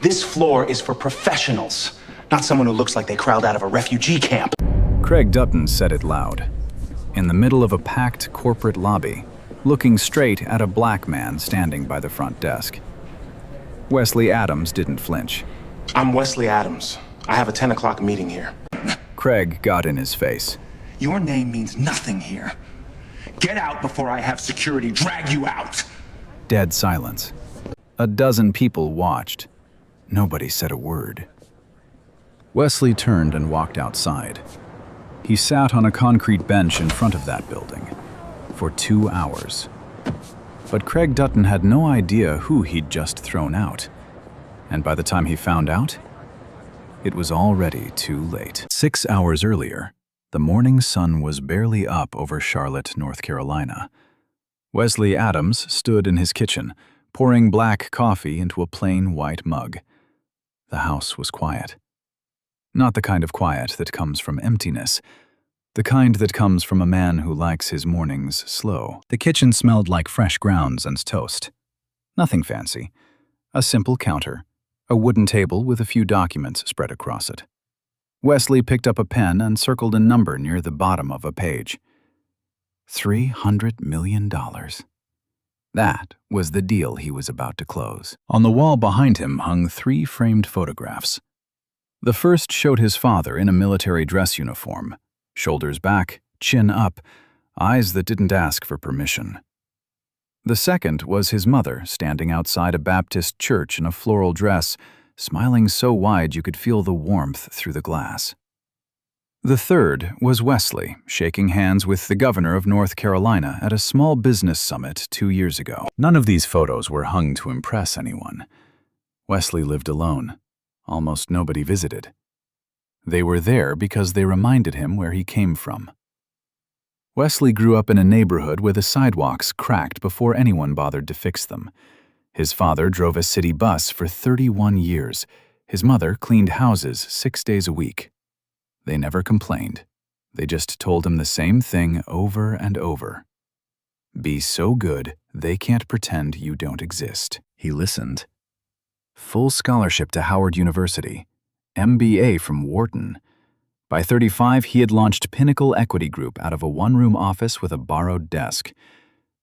This floor is for professionals, not someone who looks like they crawled out of a refugee camp. Craig Dutton said it loud, in the middle of a packed corporate lobby, looking straight at a black man standing by the front desk. Wesley Adams didn't flinch. I'm Wesley Adams. I have a 10 o'clock meeting here. Craig got in his face. Your name means nothing here. Get out before I have security drag you out. Dead silence. A dozen people watched. Nobody said a word. Wesley turned and walked outside. He sat on a concrete bench in front of that building for 2 hours. But Craig Dutton had no idea who he'd just thrown out. And by the time he found out, it was already too late. 6 hours earlier, the morning sun was barely up over Charlotte, North Carolina. Wesley Adams stood in his kitchen, pouring black coffee into a plain white mug. The house was quiet. Not the kind of quiet that comes from emptiness, the kind that comes from a man who likes his mornings slow. The kitchen smelled like fresh grounds and toast. Nothing fancy. A simple counter, a wooden table with a few documents spread across it. Wesley picked up a pen and circled a number near the bottom of a page. $300 million. That was the deal he was about to close. On the wall behind him hung 3 framed photographs. The first showed his father in a military dress uniform, shoulders back, chin up, eyes that didn't ask for permission. The second was his mother standing outside a Baptist church in a floral dress, smiling so wide you could feel the warmth through the glass. The third was Wesley shaking hands with the governor of North Carolina at a small business summit 2 years ago. None of these photos were hung to impress anyone. Wesley lived alone. Almost nobody visited. They were there because they reminded him where he came from. Wesley grew up in a neighborhood where the sidewalks cracked before anyone bothered to fix them. His father drove a city bus for 31 years. His mother cleaned houses 6 days a week. They never complained. They just told him the same thing over and over. Be so good, they can't pretend you don't exist. He listened. Full scholarship to Howard University, MBA from Wharton. By 35, he had launched Pinnacle Equity Group out of a one-room office with a borrowed desk.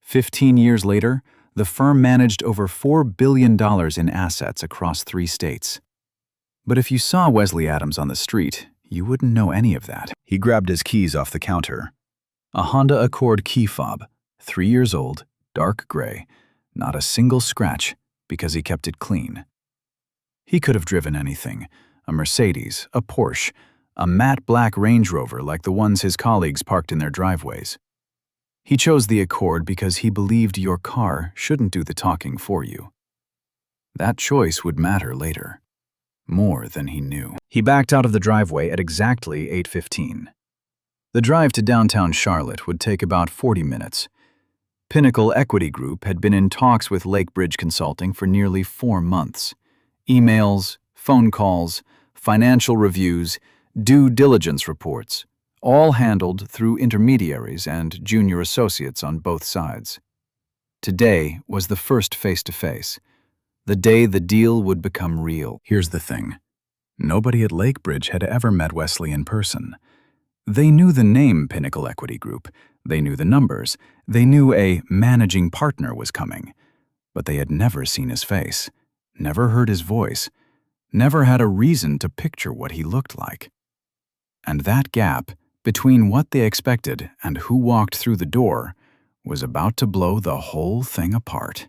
15 years later, the firm managed over $4 billion in assets across 3 states. But if you saw Wesley Adams on the street, you wouldn't know any of that. He grabbed his keys off the counter. A Honda Accord key fob, 3 years old, dark gray, not a single scratch because he kept it clean. He could have driven anything, a Mercedes, a Porsche, a matte black Range Rover like the ones his colleagues parked in their driveways. He chose the Accord because he believed your car shouldn't do the talking for you. That choice would matter later. More than he knew. He backed out of the driveway at exactly 8:15. The drive to downtown Charlotte would take about 40 minutes. Pinnacle Equity Group had been in talks with Lakebridge Consulting for nearly 4 months. Emails, phone calls, financial reviews, due diligence reports, all handled through intermediaries and junior associates on both sides. Today was the first face-to-face. The day the deal would become real. Here's the thing. Nobody at Lakebridge had ever met Wesley in person. They knew the name Pinnacle Equity Group. They knew the numbers. They knew a managing partner was coming. But they had never seen his face, never heard his voice, never had a reason to picture what he looked like. And that gap between what they expected and who walked through the door was about to blow the whole thing apart.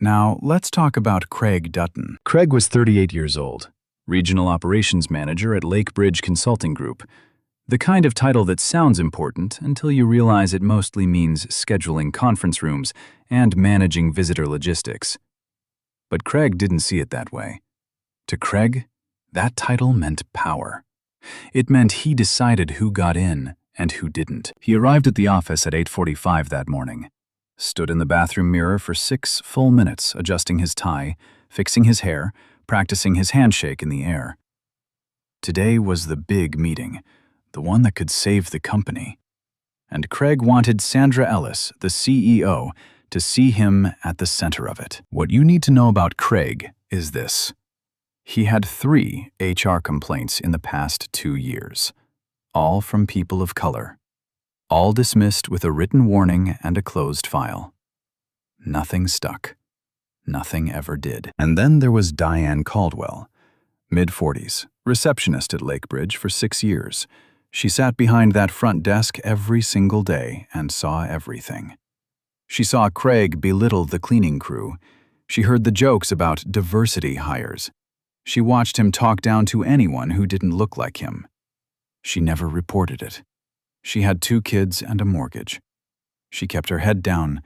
Now, let's talk about Craig Dutton. Craig was 38 years old, regional operations manager at Lakebridge Consulting Group, the kind of title that sounds important until you realize it mostly means scheduling conference rooms and managing visitor logistics. But Craig didn't see it that way. To Craig, that title meant power. It meant he decided who got in and who didn't. He arrived at the office at 8:45 that morning. Stood in the bathroom mirror for 6 full minutes, adjusting his tie, fixing his hair, practicing his handshake in the air. Today was the big meeting, the one that could save the company. And Craig wanted Sandra Ellis, the CEO, to see him at the center of it. What you need to know about Craig is this. He had 3 HR complaints in the past 2 years, all from people of color, all dismissed with a written warning and a closed file. Nothing stuck. Nothing ever did. And then there was Diane Caldwell, mid-40s, receptionist at Lakebridge for 6 years. She sat behind that front desk every single day and saw everything. She saw Craig belittle the cleaning crew. She heard the jokes about diversity hires. She watched him talk down to anyone who didn't look like him. She never reported it. She had 2 kids and a mortgage. She kept her head down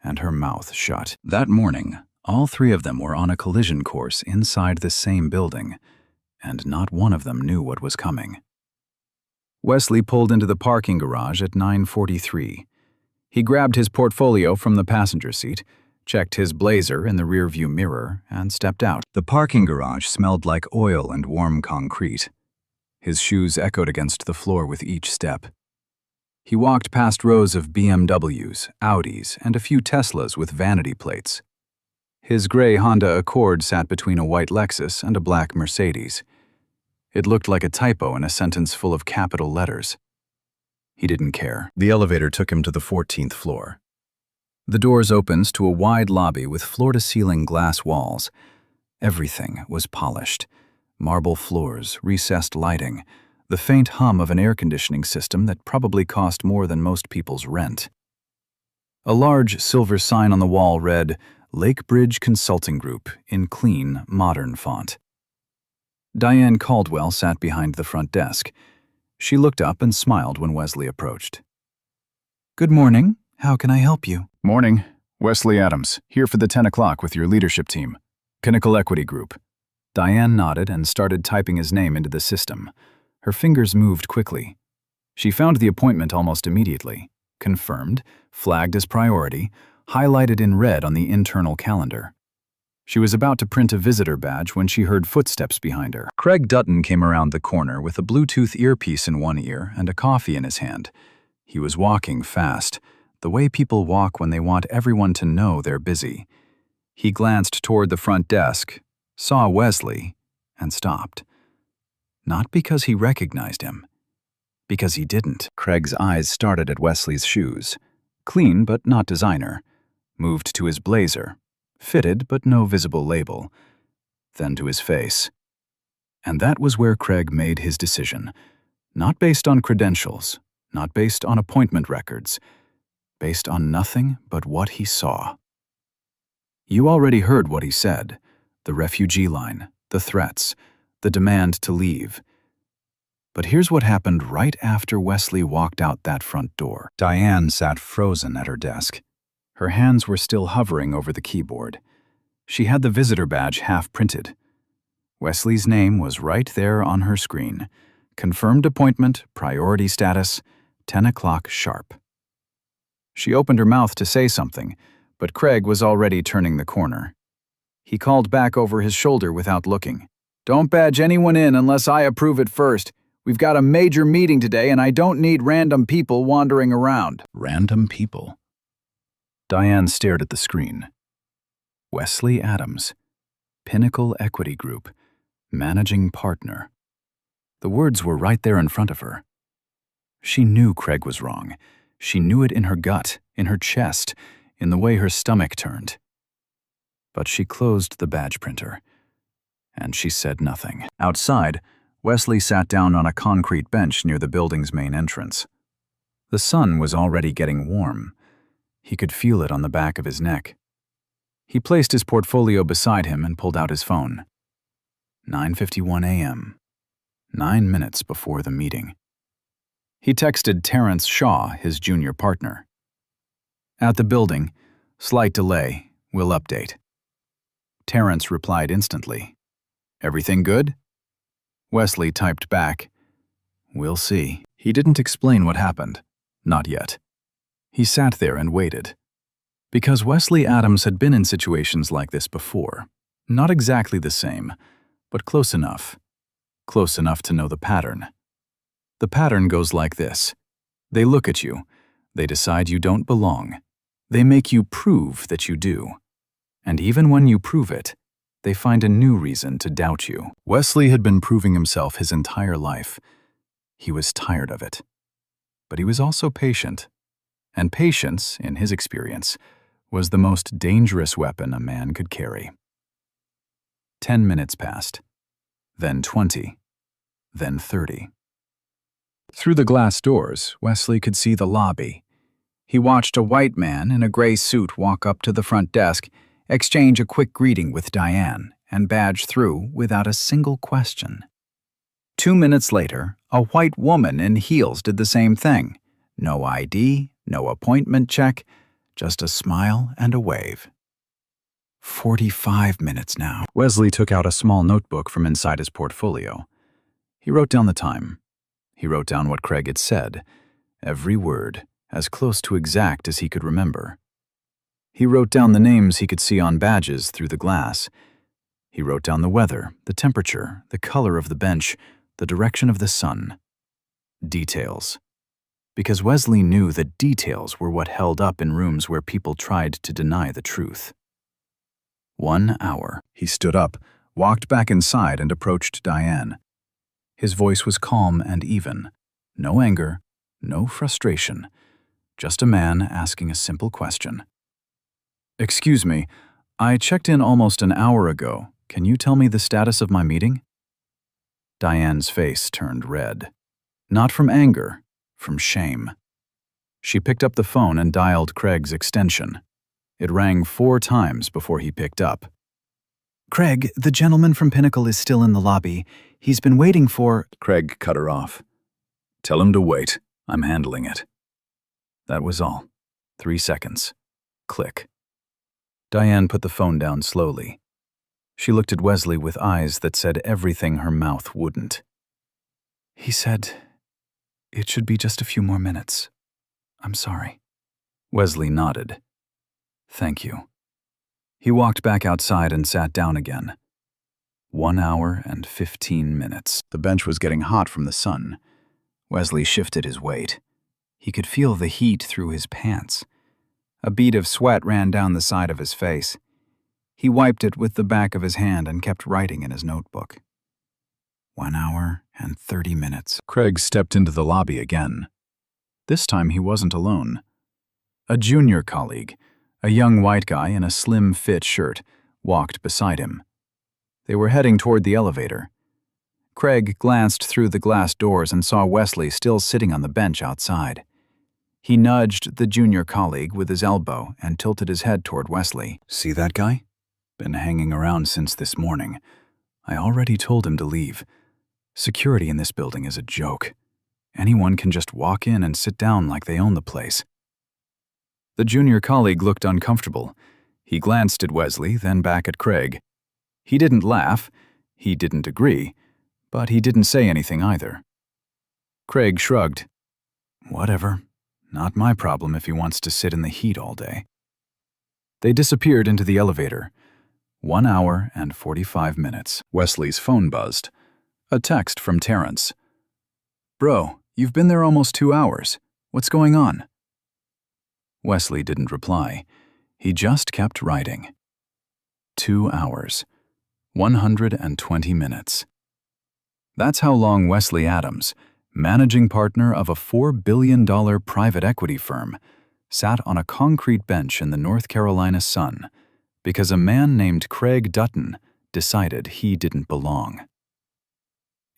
and her mouth shut. That morning, all 3 of them were on a collision course inside the same building, and not one of them knew what was coming. Wesley pulled into the parking garage at 9:43. He grabbed his portfolio from the passenger seat, checked his blazer in the rearview mirror, and stepped out. The parking garage smelled like oil and warm concrete. His shoes echoed against the floor with each step. He walked past rows of BMWs, Audis, and a few Teslas with vanity plates. His gray Honda Accord sat between a white Lexus and a black Mercedes. It looked like a typo in a sentence full of capital letters. He didn't care. The elevator took him to the 14th floor. The doors opened to a wide lobby with floor-to-ceiling glass walls. Everything was polished. Marble floors, recessed lighting, the faint hum of an air conditioning system that probably cost more than most people's rent. A large silver sign on the wall read, Lakebridge Consulting Group, in clean, modern font. Diane Caldwell sat behind the front desk. She looked up and smiled when Wesley approached. "Good morning. How can I help you?" "Morning. Wesley Adams, here for the 10 o'clock with your leadership team. Pinnacle Equity Group." Diane nodded and started typing his name into the system. Her fingers moved quickly. She found the appointment almost immediately, confirmed, flagged as priority, highlighted in red on the internal calendar. She was about to print a visitor badge when she heard footsteps behind her. Craig Dutton came around the corner with a Bluetooth earpiece in one ear and a coffee in his hand. He was walking fast, the way people walk when they want everyone to know they're busy. He glanced toward the front desk, saw Wesley, and stopped. Not because he recognized him, because he didn't. Craig's eyes started at Wesley's shoes. Clean but not designer. Moved to his blazer. Fitted but no visible label. Then to his face. And that was where Craig made his decision. Not based on credentials, not based on appointment records, based on nothing but what he saw. You already heard what he said. The refugee line, the threats, the demand to leave. But here's what happened right after Wesley walked out that front door. Diane sat frozen at her desk. Her hands were still hovering over the keyboard. She had the visitor badge half printed. Wesley's name was right there on her screen. Confirmed appointment, priority status, 10 o'clock sharp. She opened her mouth to say something, but Craig was already turning the corner. He called back over his shoulder without looking. "Don't badge anyone in unless I approve it first. We've got a major meeting today and I don't need random people wandering around." Random people? Diane stared at the screen. Wesley Adams, Pinnacle Equity Group, managing partner. The words were right there in front of her. She knew Craig was wrong. She knew it in her gut, in her chest, in the way her stomach turned. But she closed the badge printer, and she said nothing. Outside, Wesley sat down on a concrete bench near the building's main entrance. The sun was already getting warm. He could feel it on the back of his neck. He placed his portfolio beside him and pulled out his phone. 9:51 a.m., 9 minutes before the meeting. He texted Terrence Shaw, his junior partner. "At the building. Slight delay. We'll update." Terrence replied instantly. "Everything good?" Wesley typed back, "We'll see." He didn't explain what happened. Not yet. He sat there and waited. Because Wesley Adams had been in situations like this before. Not exactly the same, but close enough. Close enough to know the pattern. The pattern goes like this. They look at you. They decide you don't belong. They make you prove that you do. And even when you prove it, they find a new reason to doubt you. Wesley had been proving himself his entire life. He was tired of it. But he was also patient. And patience, in his experience, was the most dangerous weapon a man could carry. 10 minutes passed, then 20, then 30. Through the glass doors, Wesley could see the lobby. He watched a white man in a gray suit walk up to the front desk, exchange a quick greeting with Diane, and badge through without a single question. 2 minutes later, a white woman in heels did the same thing. No ID, no appointment check, just a smile and a wave. 45 minutes now. Wesley took out a small notebook from inside his portfolio. He wrote down the time. He wrote down what Craig had said, every word, as close to exact as he could remember. He wrote down the names he could see on badges through the glass. He wrote down the weather, the temperature, the color of the bench, the direction of the sun. Details. Because Wesley knew that details were what held up in rooms where people tried to deny the truth. 1 hour. He stood up, walked back inside, and approached Diane. His voice was calm and even. No anger, no frustration. Just a man asking a simple question. "Excuse me, I checked in almost an hour ago. Can you tell me the status of my meeting?" Diane's face turned red. Not from anger, from shame. She picked up the phone and dialed Craig's extension. It rang 4 times before he picked up. "Craig, the gentleman from Pinnacle is still in the lobby. He's been waiting for—" Craig cut her off. "Tell him to wait. I'm handling it." That was all. 3 seconds. Click. Diane put the phone down slowly. She looked at Wesley with eyes that said everything her mouth wouldn't. "He said it should be just a few more minutes. I'm sorry." Wesley nodded. "Thank you." He walked back outside and sat down again. 1 hour and 15 minutes. The bench was getting hot from the sun. Wesley shifted his weight. He could feel the heat through his pants. A bead of sweat ran down the side of his face. He wiped it with the back of his hand and kept writing in his notebook. 1 hour and 30 minutes. Craig stepped into the lobby again. This time he wasn't alone. A junior colleague, a young white guy in a slim-fit shirt, walked beside him. They were heading toward the elevator. Craig glanced through the glass doors and saw Wesley still sitting on the bench outside. He nudged the junior colleague with his elbow and tilted his head toward Wesley. "See that guy? Been hanging around since this morning. I already told him to leave. Security in this building is a joke. Anyone can just walk in and sit down like they own the place." The junior colleague looked uncomfortable. He glanced at Wesley, then back at Craig. He didn't laugh. He didn't agree. But he didn't say anything either. Craig shrugged. "Whatever. Not my problem if he wants to sit in the heat all day." They disappeared into the elevator. 1 hour and 45 minutes. Wesley's phone buzzed. A text from Terrence. "Bro, you've been there almost 2 hours. What's going on?" Wesley didn't reply. He just kept writing. 2 hours. 120 minutes. That's how long Wesley Adams, managing partner of a $4 billion private equity firm, sat on a concrete bench in the North Carolina sun because a man named Craig Dutton decided he didn't belong.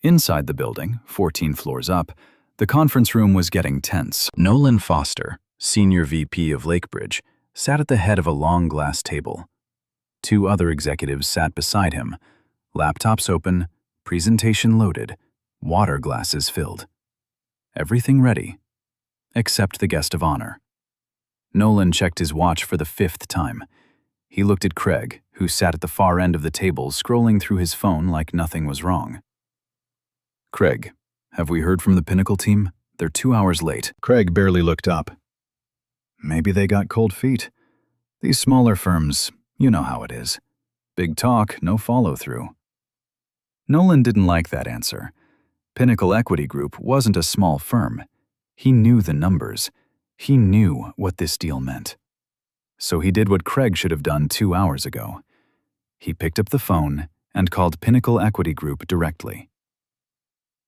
Inside the building, 14 floors up, the conference room was getting tense. Nolan Foster, senior VP of Lakebridge, sat at the head of a long glass table. 2 other executives sat beside him, laptops open, presentation loaded, water glasses filled. Everything ready, except the guest of honor. Nolan checked his watch for the 5th time. He looked at Craig, who sat at the far end of the table scrolling through his phone like nothing was wrong. "Craig, have we heard from the Pinnacle team? They're 2 hours late." Craig barely looked up. "Maybe they got cold feet. These smaller firms, you know how it is. Big talk, no follow-through." Nolan didn't like that answer. Pinnacle Equity Group wasn't a small firm. He knew the numbers. He knew what this deal meant. So he did what Craig should have done 2 hours ago. He picked up the phone and called Pinnacle Equity Group directly.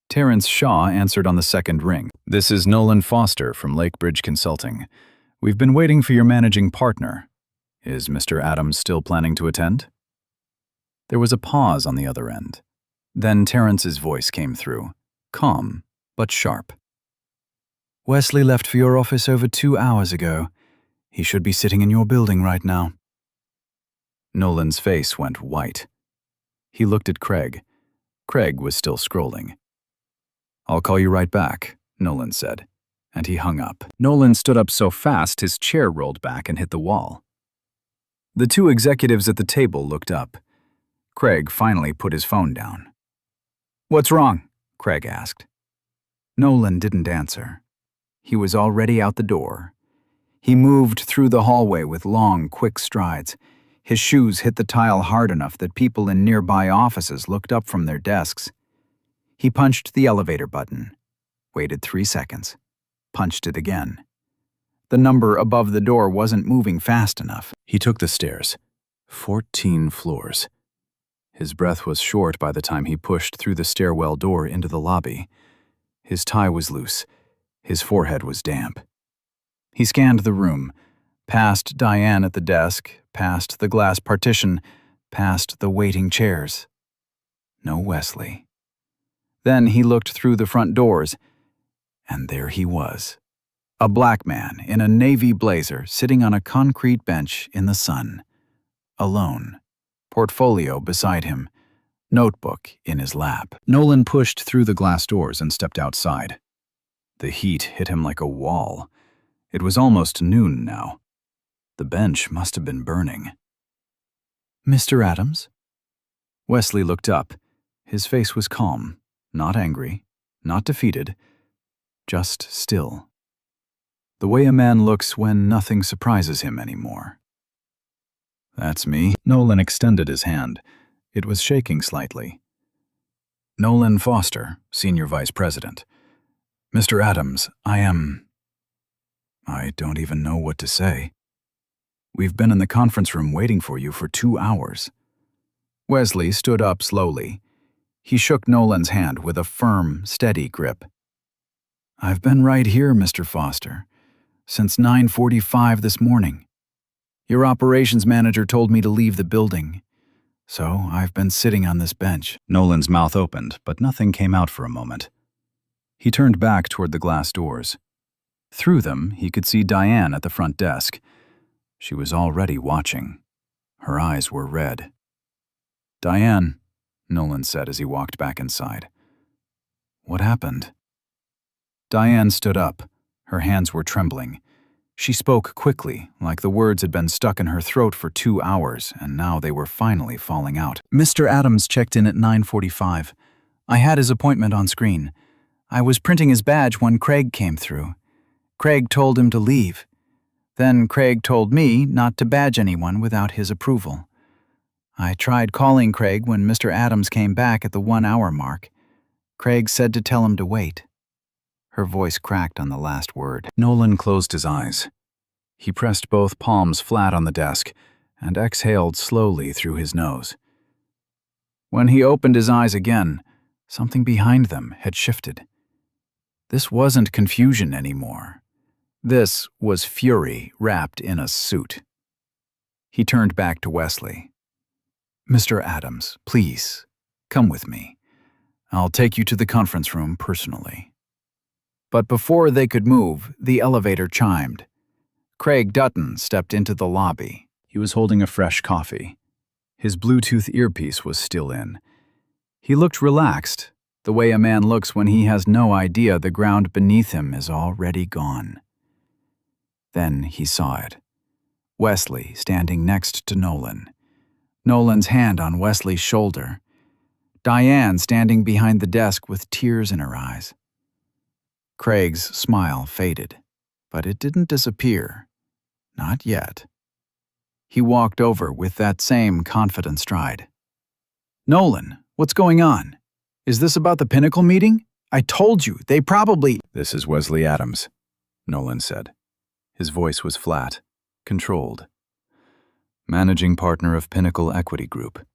Terrence Shaw answered on the second ring. "This is Nolan Foster from Lakebridge Consulting. We've been waiting for your managing partner. Is Mr. Adams still planning to attend?" There was a pause on the other end. Then Terrence's voice came through, calm but sharp. "Wesley left for your office over 2 hours ago. He should be sitting in your building right now." Nolan's face went white. He looked at Craig. Craig was still scrolling. "I'll call you right back," Nolan said, and he hung up. Nolan stood up so fast his chair rolled back and hit the wall. The two executives at the table looked up. Craig finally put his phone down. "What's wrong?" Craig asked. Nolan didn't answer. He was already out the door. He moved through the hallway with long, quick strides. His shoes hit the tile hard enough that people in nearby offices looked up from their desks. He punched the elevator button, waited 3 seconds, punched it again. The number above the door wasn't moving fast enough. He took the stairs. 14 floors. His breath was short by the time he pushed through the stairwell door into the lobby. His tie was loose. His forehead was damp. He scanned the room, past Diane at the desk, past the glass partition, past the waiting chairs. No Wesley. Then he looked through the front doors, and there he was. A black man in a navy blazer sitting on a concrete bench in the sun. Alone. Portfolio beside him. Notebook in his lap. Nolan pushed through the glass doors and stepped outside. The heat hit him like a wall. It was almost noon now. The bench must have been burning. "Mr. Adams?" Wesley looked up. His face was calm, not angry, not defeated, just still. The way a man looks when nothing surprises him anymore. "That's me." Nolan extended his hand. It was shaking slightly. "Nolan Foster, Senior Vice President. Mr. Adams, I don't even know what to say. We've been in the conference room waiting for you for 2 hours. Wesley stood up slowly. He shook Nolan's hand with a firm, steady grip. "I've been right here, Mr. Foster, since 9:45 this morning. Your operations manager told me to leave the building, so I've been sitting on this bench." Nolan's mouth opened, but nothing came out for a moment. He turned back toward the glass doors. Through them, he could see Diane at the front desk. She was already watching. Her eyes were red. "Diane," Nolan said as he walked back inside. "What happened?" Diane stood up. Her hands were trembling. She spoke quickly, like the words had been stuck in her throat for 2 hours, and now they were finally falling out. "Mr. Adams checked in at 9:45. I had his appointment on screen. I was printing his badge when Craig came through. Craig told him to leave. Then Craig told me not to badge anyone without his approval. I tried calling Craig when Mr. Adams came back at the 1-hour mark. Craig said to tell him to wait." Her voice cracked on the last word. Nolan closed his eyes. He pressed both palms flat on the desk and exhaled slowly through his nose. When he opened his eyes again, something behind them had shifted. This wasn't confusion anymore. This was fury wrapped in a suit. He turned back to Wesley. "Mr. Adams, please, come with me. I'll take you to the conference room personally." But before they could move, the elevator chimed. Craig Dutton stepped into the lobby. He was holding a fresh coffee. His Bluetooth earpiece was still in. He looked relaxed, the way a man looks when he has no idea the ground beneath him is already gone. Then he saw it. Wesley standing next to Nolan. Nolan's hand on Wesley's shoulder. Diane standing behind the desk with tears in her eyes. Craig's smile faded, but it didn't disappear. Not yet. He walked over with that same confident stride. "Nolan, what's going on? Is this about the Pinnacle meeting? I told you, they probably—" "This is Wesley Adams," Nolan said. His voice was flat, controlled. Managing partner of Pinnacle Equity Group.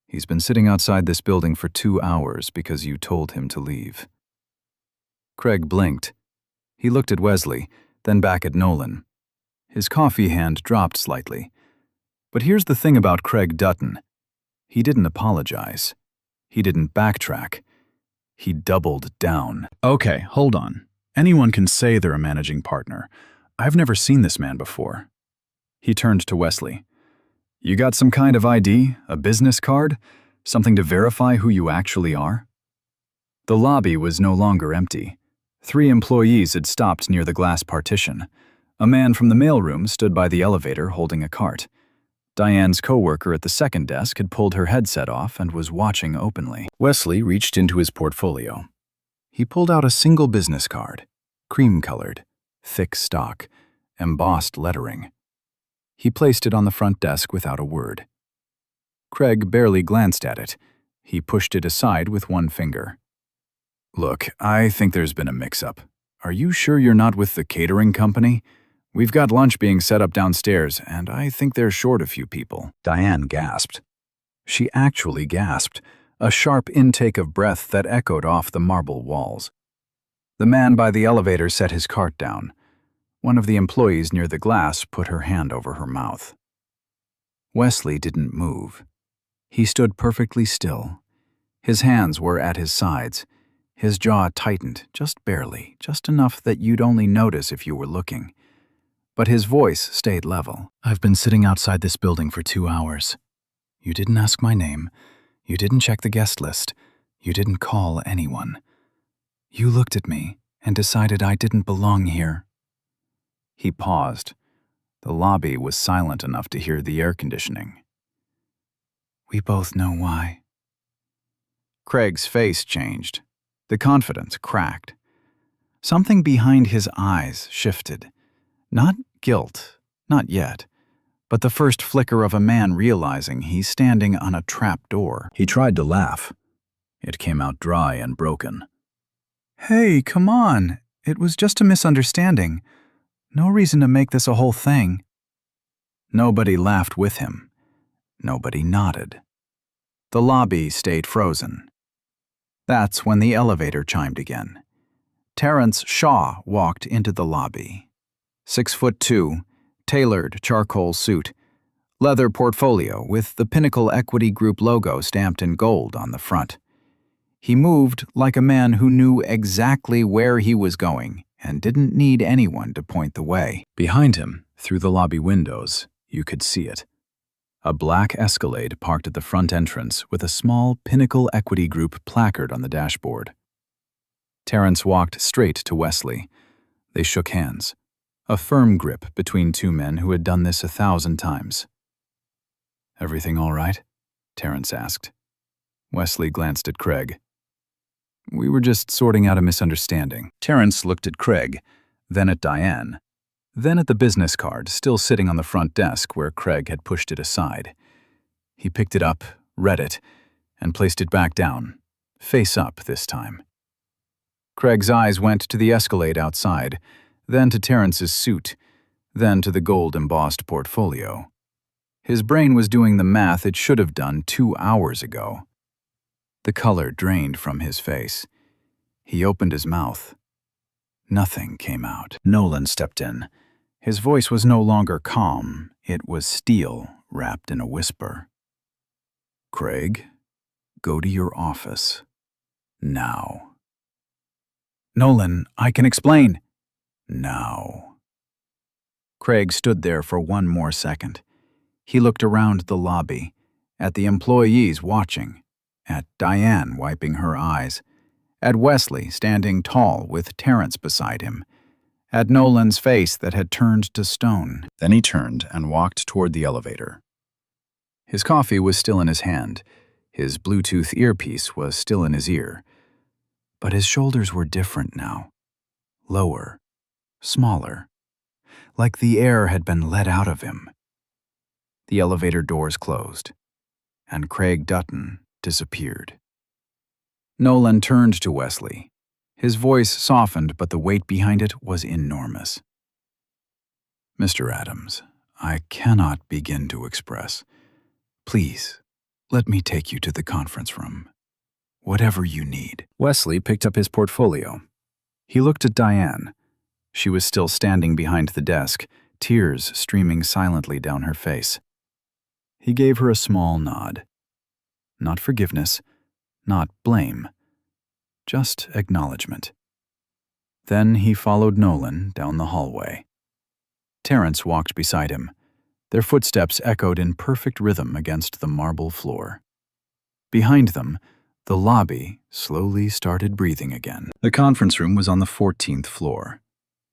He's been sitting outside this building for 2 hours because you told him to leave. Craig blinked. He looked at Wesley, then back at Nolan. His coffee hand dropped slightly. But here's the thing about Craig Dutton. He didn't apologize. He didn't backtrack. He doubled down. Okay, hold on. Anyone can say they're a managing partner. I've never seen this man before. He turned to Wesley. You got some kind of ID, a business card, something to verify who you actually are? The lobby was no longer empty. 3 employees had stopped near the glass partition. A man from the mailroom stood by the elevator holding a cart. Diane's coworker at the second desk had pulled her headset off and was watching openly. Wesley reached into his portfolio. He pulled out a single business card, cream-colored, thick stock, embossed lettering. He placed it on the front desk without a word. Craig barely glanced at it. He pushed it aside with one finger. Look, I think there's been a mix-up. Are you sure you're not with the catering company? We've got lunch being set up downstairs, and I think they're short a few people. Diane gasped. She actually gasped, a sharp intake of breath that echoed off the marble walls. The man by the elevator set his cart down. One of the employees near the glass put her hand over her mouth. Wesley didn't move. He stood perfectly still. His hands were at his sides. His jaw tightened, just barely, just enough that you'd only notice if you were looking. But his voice stayed level. I've been sitting outside this building for 2 hours. You didn't ask my name. You didn't check the guest list. You didn't call anyone. You looked at me and decided I didn't belong here. He paused. The lobby was silent enough to hear the air conditioning. We both know why. Craig's face changed. The confidence cracked. Something behind his eyes shifted. Not guilt, not yet, but the first flicker of a man realizing he's standing on a trap door. He tried to laugh. It came out dry and broken. Hey, come on. It was just a misunderstanding. No reason to make this a whole thing. Nobody laughed with him. Nobody nodded. The lobby stayed frozen. That's when the elevator chimed again. Terrence Shaw walked into the lobby. 6'2", tailored charcoal suit, leather portfolio with the Pinnacle Equity Group logo stamped in gold on the front. He moved like a man who knew exactly where he was going and didn't need anyone to point the way. Behind him, through the lobby windows, you could see it. A black Escalade parked at the front entrance with a small Pinnacle Equity Group placard on the dashboard. Terrence walked straight to Wesley. They shook hands, a firm grip between 2 men who had done this 1,000 times. Everything all right? Terrence asked. Wesley glanced at Craig. We were just sorting out a misunderstanding. Terrence looked at Craig, then at Diane, then at the business card still sitting on the front desk where Craig had pushed it aside. He picked it up, read it, and placed it back down, face up this time. Craig's eyes went to the Escalade outside, then to Terrence's suit, then to the gold-embossed portfolio. His brain was doing the math it should have done 2 hours ago. The color drained from his face. He opened his mouth. Nothing came out. Nolan stepped in. His voice was no longer calm. It was steel wrapped in a whisper. Craig, go to your office. Now. Nolan, I can explain. Now. Craig stood there for one more second. He looked around the lobby, at the employees watching, at Diane wiping her eyes, at Wesley standing tall with Terrence beside him, at Nolan's face that had turned to stone. Then he turned and walked toward the elevator. His coffee was still in his hand. His Bluetooth earpiece was still in his ear. But his shoulders were different now. Lower, smaller, like the air had been let out of him. The elevator doors closed, and Craig Dutton disappeared. Nolan turned to Wesley. His voice softened, but the weight behind it was enormous. Mr. Adams, I cannot begin to express. Please, let me take you to the conference room. Whatever you need. Wesley picked up his portfolio. He looked at Diane. She was still standing behind the desk, tears streaming silently down her face. He gave her a small nod. Not forgiveness, not blame, just acknowledgement. Then he followed Nolan down the hallway. Terrence walked beside him. Their footsteps echoed in perfect rhythm against the marble floor. Behind them, the lobby slowly started breathing again. The conference room was on the 14th floor.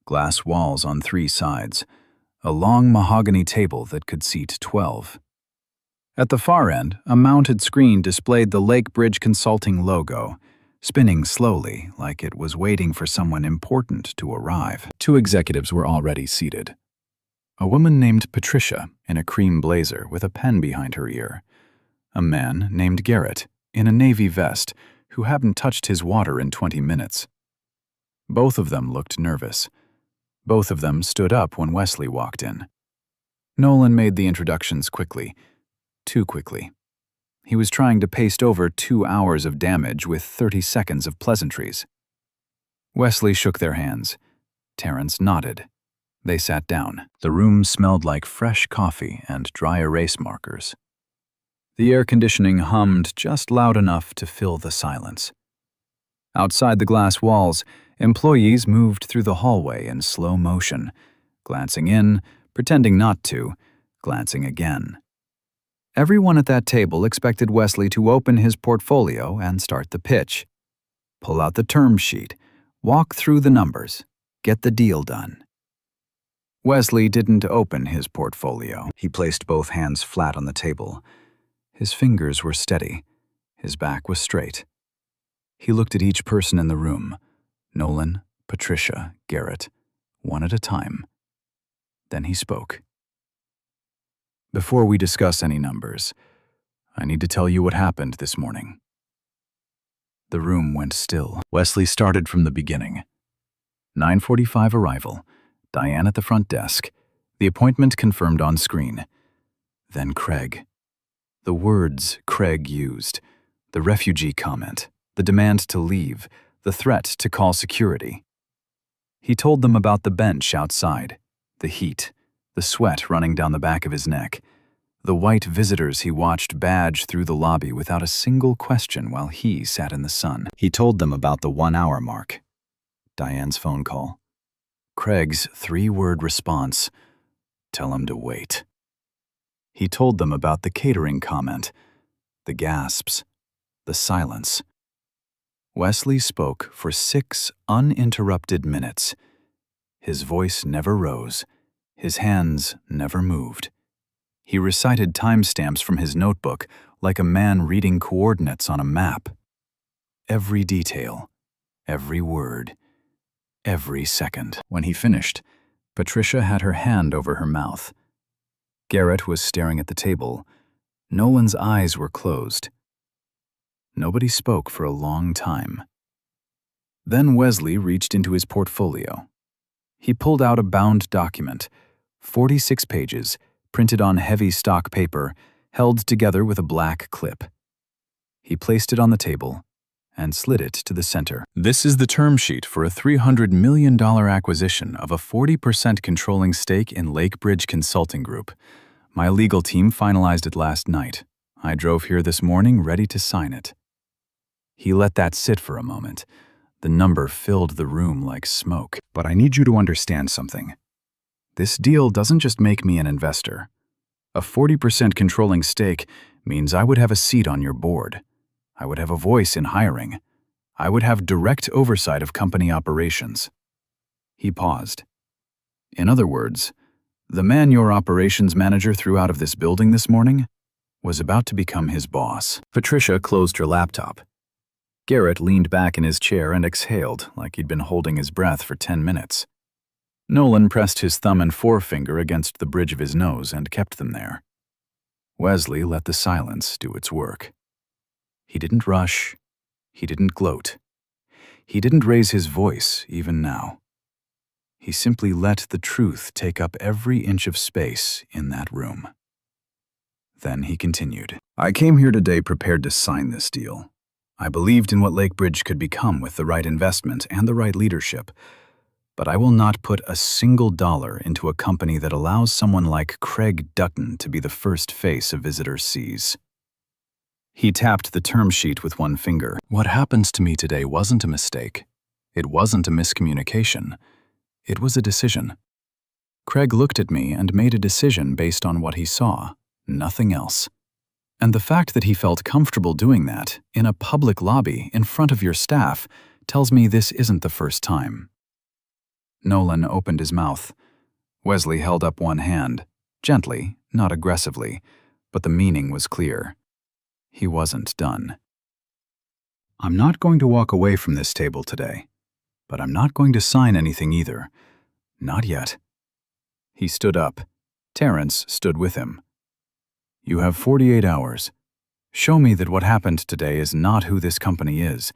Glass walls on 3 sides. A long mahogany table that could seat 12. At the far end, a mounted screen displayed the Lake Bridge Consulting logo, spinning slowly like it was waiting for someone important to arrive. 2 executives were already seated. A woman named Patricia in a cream blazer with a pen behind her ear. A man named Garrett in a navy vest who hadn't touched his water in 20 minutes. Both of them looked nervous. Both of them stood up when Wesley walked in. Nolan made the introductions quickly, too quickly. He was trying to paste over 2 hours of damage with 30 seconds of pleasantries. Wesley shook their hands. Terrence nodded. They sat down. The room smelled like fresh coffee and dry erase markers. The air conditioning hummed just loud enough to fill the silence. Outside the glass walls, employees moved through the hallway in slow motion, glancing in, pretending not to, glancing again. Everyone at that table expected Wesley to open his portfolio and start the pitch. Pull out the term sheet, walk through the numbers, get the deal done. Wesley didn't open his portfolio. He placed both hands flat on the table. His fingers were steady. His back was straight. He looked at each person in the room, Nolan, Patricia, Garrett, one at a time. Then he spoke. Before we discuss any numbers, I need to tell you what happened this morning. The room went still. Wesley started from the beginning. 9:45 arrival, Diane at the front desk, the appointment confirmed on screen. Then Craig. The words Craig used, the refugee comment, the demand to leave, the threat to call security. He told them about the bench outside, the heat, the sweat running down the back of his neck, the white visitors he watched badge through the lobby without a single question while he sat in the sun. He told them about the 1-hour mark, Diane's phone call, Craig's 3-word response, tell him to wait. He told them about the catering comment, the gasps, the silence. Wesley spoke for 6 uninterrupted minutes. His voice never rose. His hands never moved. He recited timestamps from his notebook like a man reading coordinates on a map. Every detail, every word, every second. When he finished, Patricia had her hand over her mouth. Garrett was staring at the table. Nolan's eyes were closed. Nobody spoke for a long time. Then Wesley reached into his portfolio. He pulled out a bound document, 46 pages, printed on heavy stock paper, held together with a black clip. He placed it on the table and slid it to the center. This is the term sheet for a $300 million acquisition of a 40% controlling stake in Lake Bridge Consulting Group. My legal team finalized it last night. I drove here this morning ready to sign it. He let that sit for a moment. The number filled the room like smoke. But I need you to understand something. This deal doesn't just make me an investor. A 40% controlling stake means I would have a seat on your board. I would have a voice in hiring. I would have direct oversight of company operations. He paused. In other words, the man your operations manager threw out of this building this morning was about to become his boss. Patricia closed her laptop. Garrett leaned back in his chair and exhaled like he'd been holding his breath for 10 minutes. Nolan pressed his thumb and forefinger against the bridge of his nose and kept them there. Wesley let the silence do its work. He didn't rush. He didn't gloat. He didn't raise his voice even now. He simply let the truth take up every inch of space in that room. Then he continued, "I came here today prepared to sign this deal. I believed in what Lakebridge could become with the right investment and the right leadership, but I will not put a single dollar into a company that allows someone like Craig Dutton to be the first face a visitor sees." He tapped the term sheet with one finger. "What happens to me today wasn't a mistake. It wasn't a miscommunication. It was a decision. Craig looked at me and made a decision based on what he saw, nothing else. And the fact that he felt comfortable doing that, in a public lobby, in front of your staff, tells me this isn't the first time." Nolan opened his mouth. Wesley held up one hand, gently, not aggressively, but the meaning was clear. He wasn't done. "I'm not going to walk away from this table today, but I'm not going to sign anything either. Not yet." He stood up. Terrence stood with him. "You have 48 hours. Show me that what happened today is not who this company is.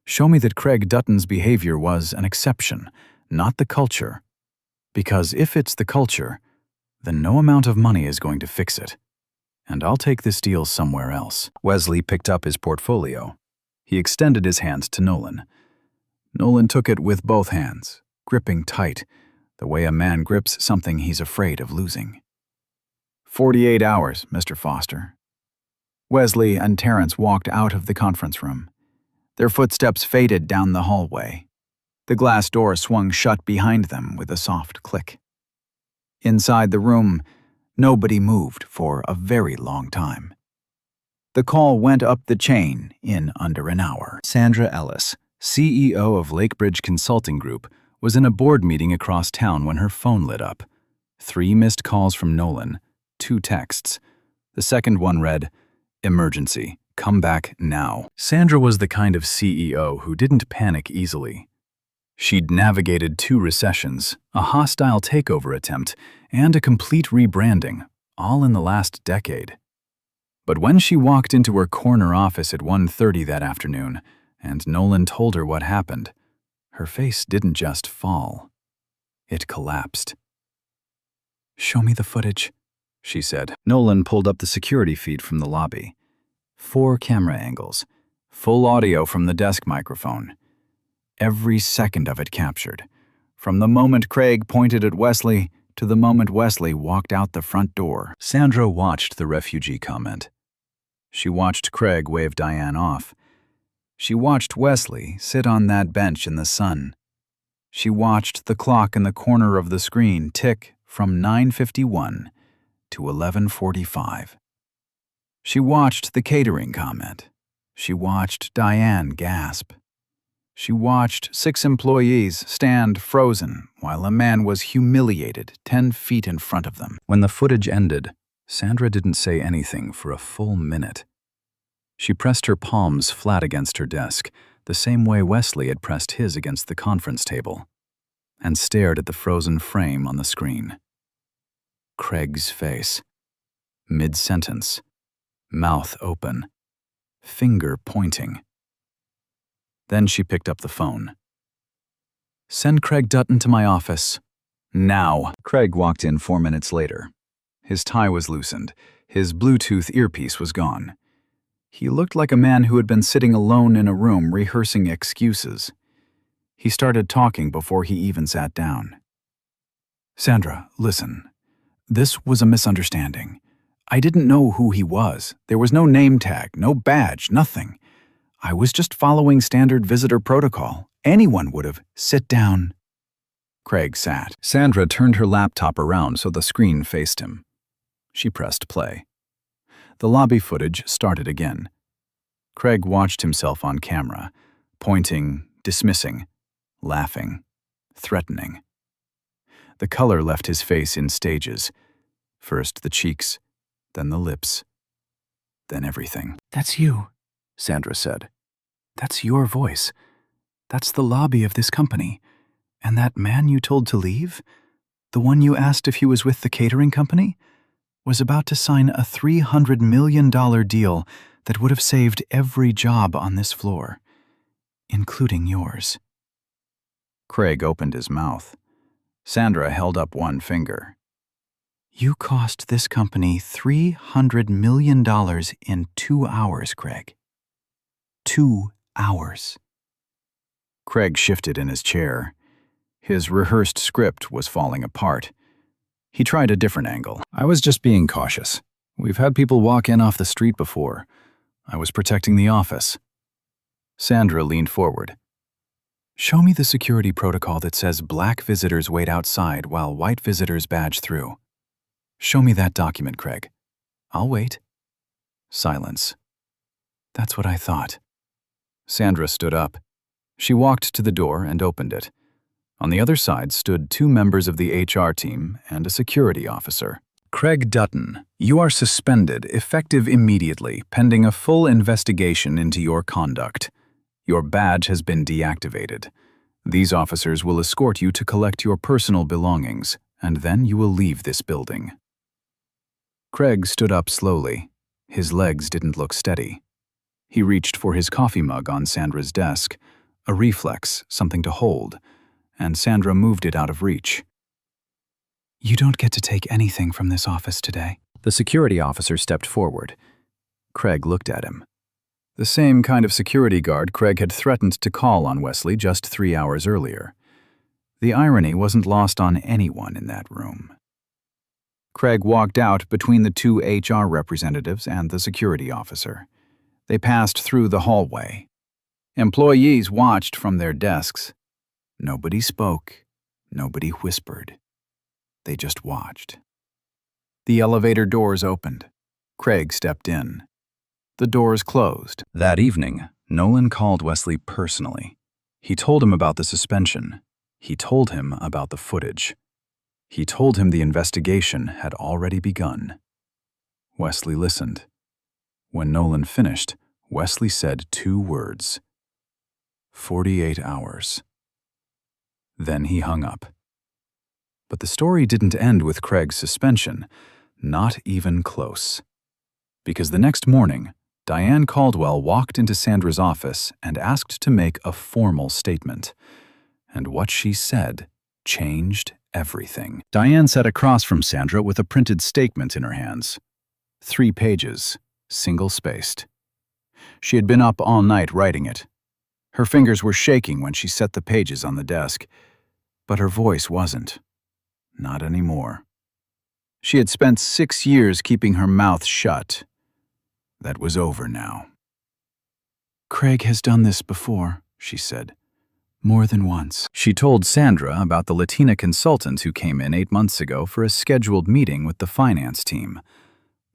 Show me that Craig Dutton's behavior was an exception, not the culture. Because if it's the culture, then no amount of money is going to fix it. And I'll take this deal somewhere else." Wesley picked up his portfolio. He extended his hand to Nolan. Nolan took it with both hands, gripping tight, the way a man grips something he's afraid of losing. 48 hours, Mr. Foster." Wesley and Terrence walked out of the conference room. Their footsteps faded down the hallway. The glass door swung shut behind them with a soft click. Inside the room, nobody moved for a very long time. The call went up the chain in under an hour. Sandra Ellis, CEO of Lakebridge Consulting Group, was in a board meeting across town when her phone lit up. 3 missed calls from Nolan, 2 texts. The second one read, "Emergency, come back now." Sandra was the kind of CEO who didn't panic easily. She'd navigated 2 recessions, a hostile takeover attempt, and a complete rebranding, all in the last decade. But when she walked into her corner office at 1:30 that afternoon, and Nolan told her what happened, her face didn't just fall. It collapsed. "Show me the footage," she said. Nolan pulled up the security feed from the lobby. 4 camera angles, full audio from the desk microphone. Every second of it captured, from the moment Craig pointed at Wesley to the moment Wesley walked out the front door. Sandra watched the refugee comment. She watched Craig wave Diane off. She watched Wesley sit on that bench in the sun. She watched the clock in the corner of the screen tick from 9:51 to 11:45. She watched the catering comment. She watched Diane gasp. She watched 6 employees stand frozen while a man was humiliated 10 feet in front of them. When the footage ended, Sandra didn't say anything for a full minute. She pressed her palms flat against her desk, the same way Wesley had pressed his against the conference table, and stared at the frozen frame on the screen. Craig's face. Mid-sentence. Mouth open. Finger pointing. Then she picked up the phone. "Send Craig Dutton to my office. Now." Craig walked in 4 minutes later. His tie was loosened. His Bluetooth earpiece was gone. He looked like a man who had been sitting alone in a room rehearsing excuses. He started talking before he even sat down. "Sandra, listen. This was a misunderstanding. I didn't know who he was. There was no name tag, no badge, nothing. I was just following standard visitor protocol. Anyone would have. Sit down." Craig sat. Sandra turned her laptop around so the screen faced him. She pressed play. The lobby footage started again. Craig watched himself on camera, pointing, dismissing, laughing, threatening. The color left his face in stages. First the cheeks, then the lips, then everything. "That's you," Sandra said. "That's your voice. That's the lobby of this company. And that man you told to leave, the one you asked if he was with the catering company, was about to sign a $300 million deal that would have saved every job on this floor, including yours." Craig opened his mouth. Sandra held up one finger. You cost this company $300 million in 2 hours, Craig. 2 hours. Craig shifted in his chair. His rehearsed script was falling apart. He tried a different angle. I was just being cautious. We've had people walk in off the street before. I was protecting the office. Sandra leaned forward. Show me the security protocol that says black visitors wait outside while white visitors badge through. Show me that document, Craig. I'll wait. Silence. That's what I thought. Sandra stood up. She walked to the door and opened it. On the other side stood 2 members of the HR team and a security officer. Craig Dutton, you are suspended, effective immediately, pending a full investigation into your conduct. Your badge has been deactivated. These officers will escort you to collect your personal belongings, and then you will leave this building. Craig stood up slowly. His legs didn't look steady. He reached for his coffee mug on Sandra's desk, a reflex, something to hold, and Sandra moved it out of reach. You don't get to take anything from this office today. The security officer stepped forward. Craig looked at him. The same kind of security guard Craig had threatened to call on Wesley just 3 hours earlier. The irony wasn't lost on anyone in that room. Craig walked out between the 2 HR representatives and the security officer. They passed through the hallway. Employees watched from their desks. Nobody spoke. Nobody whispered. They just watched. The elevator doors opened. Craig stepped in. The doors closed. That evening, Nolan called Wesley personally. He told him about the suspension. He told him about the footage. He told him the investigation had already begun. Wesley listened. When Nolan finished, Wesley said 2 words. 48 hours. Then he hung up. But the story didn't end with Craig's suspension, not even close. Because the next morning, Diane Caldwell walked into Sandra's office and asked to make a formal statement. And what she said changed everything. Diane sat across from Sandra with a printed statement in her hands. 3 pages, single-spaced. She had been up all night writing it. Her fingers were shaking when she set the pages on the desk, but her voice wasn't. Not anymore. She had spent 6 years keeping her mouth shut. That was over now. Craig has done this before, she said. More than once. She told Sandra about the Latina consultant who came in 8 months ago for a scheduled meeting with the finance team.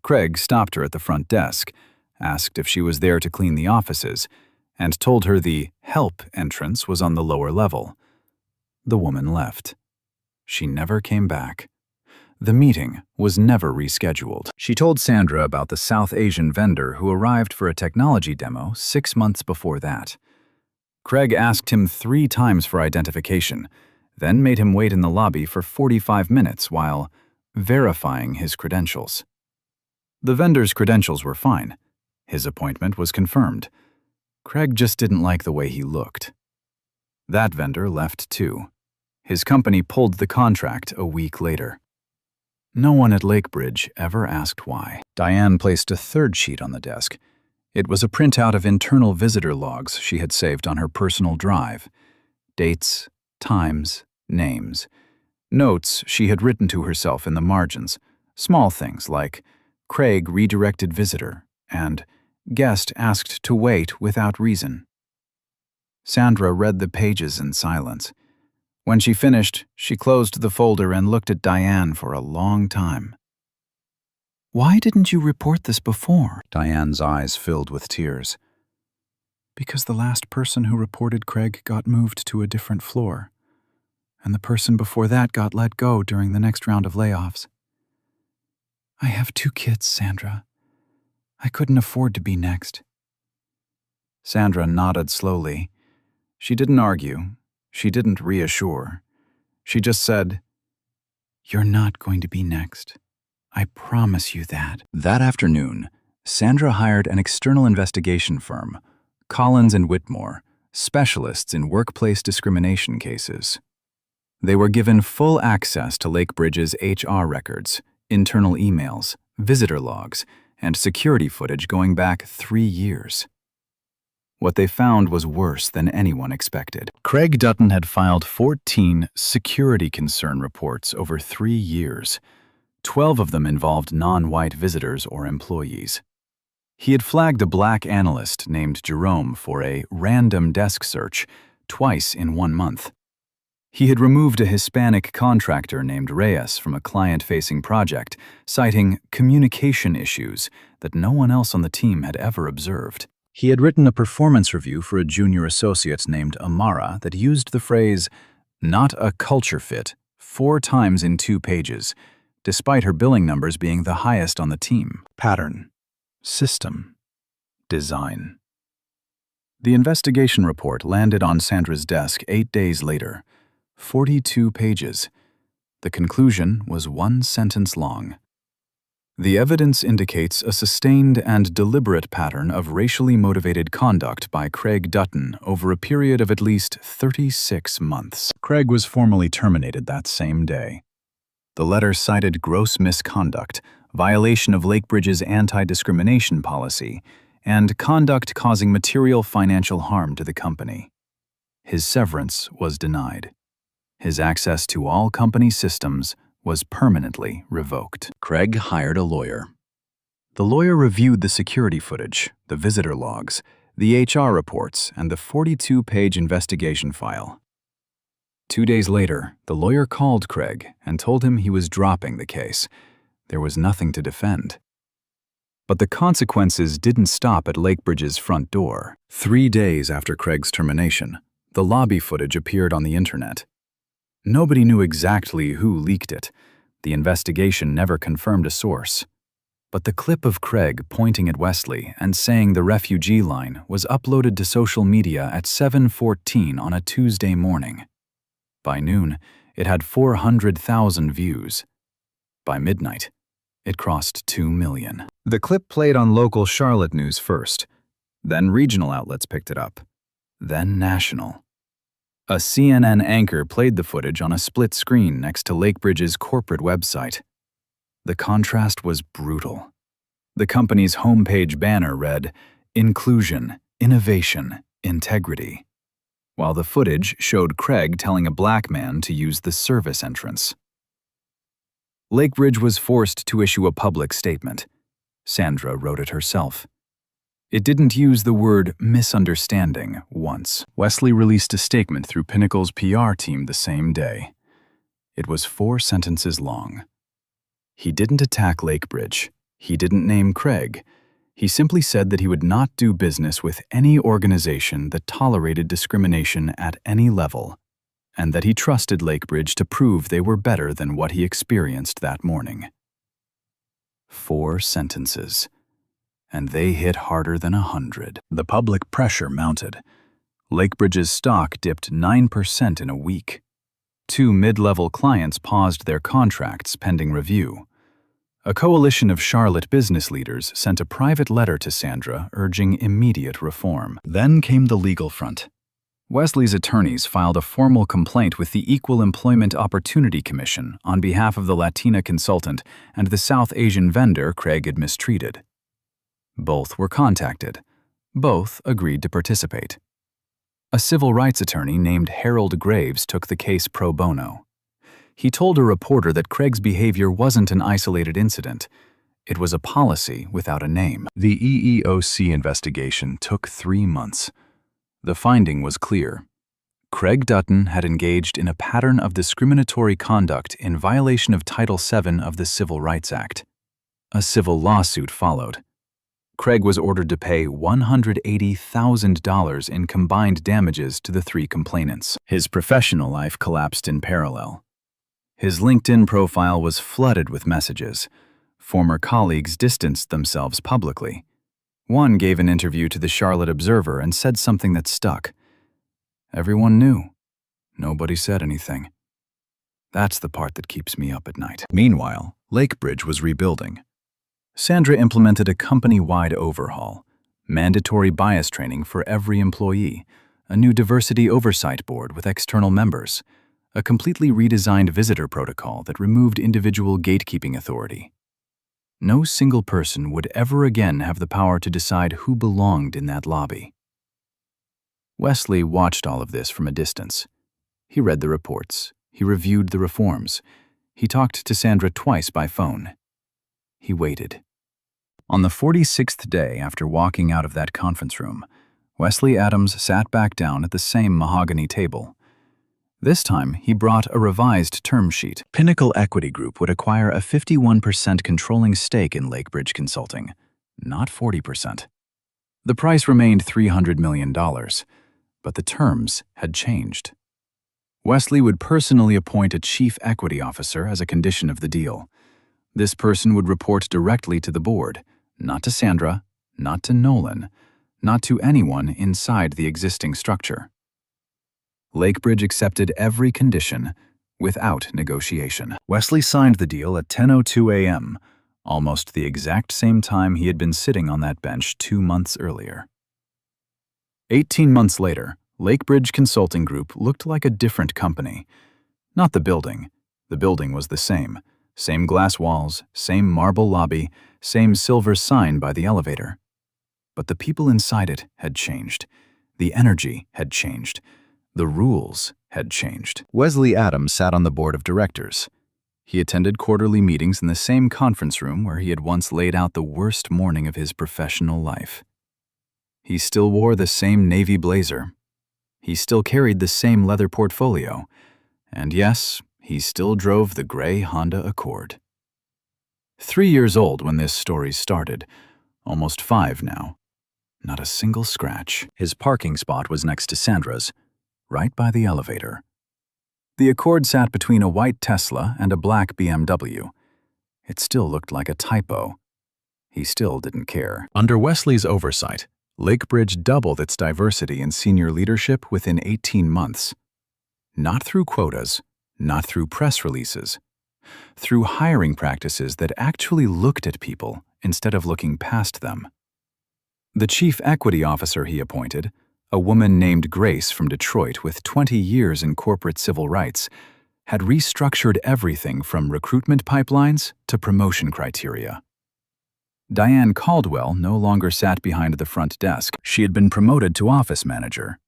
Craig stopped her at the front desk, asked if she was there to clean the offices, and told her the help entrance was on the lower level. The woman left. She never came back. The meeting was never rescheduled. She told Sandra about the South Asian vendor who arrived for a technology demo 6 months before that. Craig asked him 3 times for identification, then made him wait in the lobby for 45 minutes while verifying his credentials. The vendor's credentials were fine. His appointment was confirmed. Craig just didn't like the way he looked. That vendor left too. His company pulled the contract a week later. No one at Lakebridge ever asked why. Diane placed a 3rd sheet on the desk. It was a printout of internal visitor logs she had saved on her personal drive. Dates, times, names. Notes she had written to herself in the margins. Small things like, Craig redirected visitor, and guest asked to wait without reason. Sandra read the pages in silence. When she finished, she closed the folder and looked at Diane for a long time. Why didn't you report this before? Diane's eyes filled with tears. Because the last person who reported Craig got moved to a different floor, and the person before that got let go during the next round of layoffs. I have 2 kids, Sandra. I couldn't afford to be next. Sandra nodded slowly. She didn't argue. She didn't reassure. She just said, You're not going to be next. I promise you that. That afternoon, Sandra hired an external investigation firm, Collins and Whitmore, specialists in workplace discrimination cases. They were given full access to Lakebridge's HR records, internal emails, visitor logs, and security footage going back 3 years. What they found was worse than anyone expected. Craig Dutton had filed 14 security concern reports over 3 years. 12 of them involved non-white visitors or employees. He had flagged a black analyst named Jerome for a random desk search twice in 1 month. He had removed a Hispanic contractor named Reyes from a client-facing project, citing communication issues that no one else on the team had ever observed. He had written a performance review for a junior associate named Amara that used the phrase, "not a culture fit," 4 times in 2 pages, despite her billing numbers being the highest on the team. Pattern, system, design. The investigation report landed on Sandra's desk 8 days later. 42 pages. The conclusion was 1 sentence long. The evidence indicates a sustained and deliberate pattern of racially motivated conduct by Craig Dutton over a period of at least 36 months. Craig was formally terminated that same day. The letter cited gross misconduct, violation of Lakebridge's anti-discrimination policy, and conduct causing material financial harm to the company. His severance was denied. His access to all company systems was permanently revoked. Craig hired a lawyer. The lawyer reviewed the security footage, the visitor logs, the HR reports, and the 42-page investigation file. 2 days later, the lawyer called Craig and told him he was dropping the case. There was nothing to defend. But the consequences didn't stop at Lakebridge's front door. 3 days after Craig's termination, the lobby footage appeared on the internet. Nobody knew exactly who leaked it. The investigation never confirmed a source. But the clip of Craig pointing at Wesley and saying the refugee line was uploaded to social media at 7:14 on a Tuesday morning. By noon, it had 400,000 views. By midnight, it crossed 2 million. The clip played on local Charlotte news first. Then regional outlets picked it up. Then national. A CNN anchor played the footage on a split screen next to Lakebridge's corporate website. The contrast was brutal. The company's homepage banner read, "Inclusion, Innovation, Integrity," while the footage showed Craig telling a black man to use the service entrance. Lakebridge was forced to issue a public statement. Sandra wrote it herself. It didn't use the word misunderstanding once. Wesley released a statement through Pinnacle's PR team the same day. It was 4 sentences long. He didn't attack Lakebridge. He didn't name Craig. He simply said that he would not do business with any organization that tolerated discrimination at any level, and that he trusted Lakebridge to prove they were better than what he experienced that morning. 4 sentences. And they hit harder than 100. The public pressure mounted. Lakebridge's stock dipped 9% in a week. 2 mid-level clients paused their contracts pending review. A coalition of Charlotte business leaders sent a private letter to Sandra urging immediate reform. Then came the legal front. Wesley's attorneys filed a formal complaint with the Equal Employment Opportunity Commission on behalf of the Latina consultant and the South Asian vendor Craig had mistreated. Both were contacted. Both agreed to participate. A civil rights attorney named Harold Graves took the case pro bono. He told a reporter that Craig's behavior wasn't an isolated incident. It was a policy without a name. The EEOC investigation took 3 months. The finding was clear. Craig Dutton had engaged in a pattern of discriminatory conduct in violation of Title VII of the Civil Rights Act. A civil lawsuit followed. Craig was ordered to pay $180,000 in combined damages to the 3 complainants. His professional life collapsed in parallel. His LinkedIn profile was flooded with messages. Former colleagues distanced themselves publicly. One gave an interview to the Charlotte Observer and said something that stuck. Everyone knew. Nobody said anything. That's the part that keeps me up at night. Meanwhile, Lakebridge was rebuilding. Sandra implemented a company-wide overhaul, mandatory bias training for every employee, a new diversity oversight board with external members, a completely redesigned visitor protocol that removed individual gatekeeping authority. No single person would ever again have the power to decide who belonged in that lobby. Wesley watched all of this from a distance. He read the reports. He reviewed the reforms. He talked to Sandra twice by phone. He waited. On the 46th day after walking out of that conference room, Wesley Adams sat back down at the same mahogany table. This time, he brought a revised term sheet. Pinnacle Equity Group would acquire a 51% controlling stake in Lakebridge Consulting, not 40%. The price remained $300 million, but the terms had changed. Wesley would personally appoint a chief equity officer as a condition of the deal. This person would report directly to the board, not to Sandra, not to Nolan, not to anyone inside the existing structure. Lakebridge accepted every condition without negotiation. Wesley signed the deal at 10:02 a.m., almost the exact same time he had been sitting on that bench 2 months earlier. 18 months later, Lakebridge Consulting Group looked like a different company. Not the building. The building was the same. Same glass walls, same marble lobby, same silver sign by the elevator. But the people inside it had changed. The energy had changed. The rules had changed. Wesley Adams sat on the board of directors. He attended quarterly meetings in the same conference room where he had once laid out the worst morning of his professional life. He still wore the same navy blazer. He still carried the same leather portfolio. And yes, he still drove the gray Honda Accord. 3 years old when this story started, almost 5 now. Not a single scratch. His parking spot was next to Sandra's, right by the elevator. The Accord sat between a white Tesla and a black BMW. It still looked like a typo. He still didn't care. Under Wesley's oversight, Lakebridge doubled its diversity in senior leadership within 18 months. Not through quotas, not through press releases, through hiring practices that actually looked at people instead of looking past them. The chief equity officer he appointed, a woman named Grace from Detroit with 20 years in corporate civil rights, had restructured everything from recruitment pipelines to promotion criteria. Diane Caldwell no longer sat behind the front desk. She had been promoted to office manager.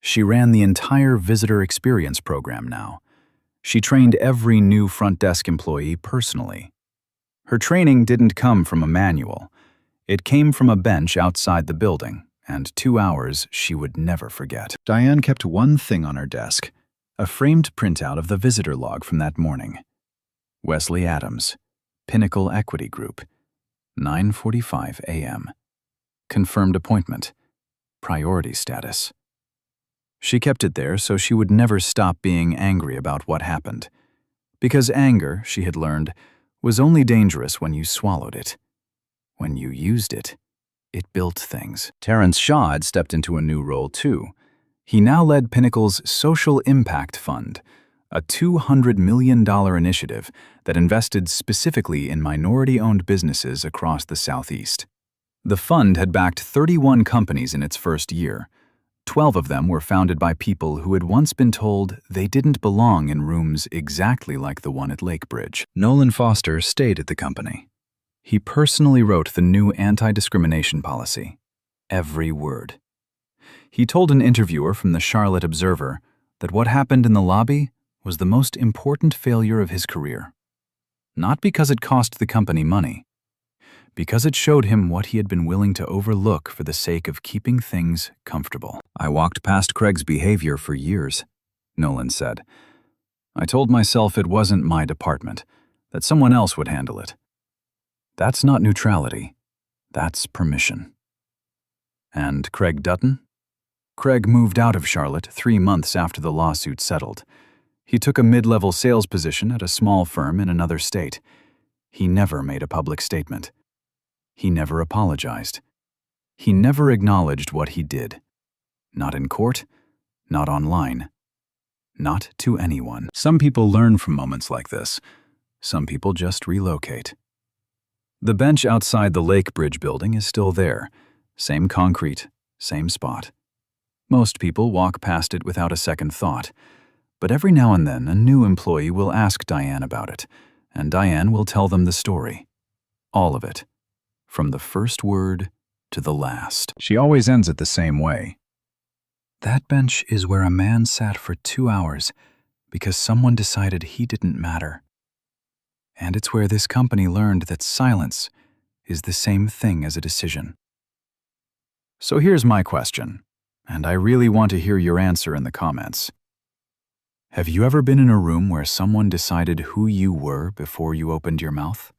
She ran the entire visitor experience program now. She trained every new front desk employee personally. Her training didn't come from a manual. It came from a bench outside the building, and 2 hours she would never forget. Diane kept one thing on her desk, a framed printout of the visitor log from that morning. Wesley Adams, Pinnacle Equity Group, 9:45 a.m. Confirmed appointment. Priority status. She kept it there so she would never stop being angry about what happened. Because anger, she had learned, was only dangerous when you swallowed it. When you used it, it built things. Terrence Shaw had stepped into a new role too. He now led Pinnacle's Social Impact Fund, a $200 million initiative that invested specifically in minority-owned businesses across the Southeast. The fund had backed 31 companies in its first year. 12 of them were founded by people who had once been told they didn't belong in rooms exactly like the one at Lakebridge. Nolan Foster stayed at the company. He personally wrote the new anti-discrimination policy. Every word. He told an interviewer from the Charlotte Observer that what happened in the lobby was the most important failure of his career. Not because it cost the company money, because it showed him what he had been willing to overlook for the sake of keeping things comfortable. "I walked past Craig's behavior for years," Nolan said. "I told myself it wasn't my department, that someone else would handle it. That's not neutrality. That's permission." And Craig Dutton? Craig moved out of Charlotte 3 months after the lawsuit settled. He took a mid-level sales position at a small firm in another state. He never made a public statement. He never apologized. He never acknowledged what he did. Not in court, not online, not to anyone. Some people learn from moments like this. Some people just relocate. The bench outside the Lakebridge building is still there. Same concrete, same spot. Most people walk past it without a second thought. But every now and then, a new employee will ask Diane about it, and Diane will tell them the story. All of it. From the first word to the last. She always ends it the same way. That bench is where a man sat for 2 hours because someone decided he didn't matter. And it's where this company learned that silence is the same thing as a decision. So here's my question, and I really want to hear your answer in the comments. Have you ever been in a room where someone decided who you were before you opened your mouth?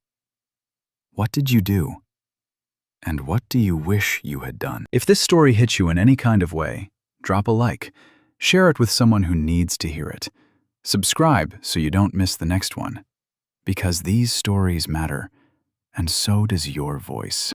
What did you do? And what do you wish you had done? If this story hit you in any kind of way, drop a like, share it with someone who needs to hear it. Subscribe so you don't miss the next one. Because these stories matter, and so does your voice.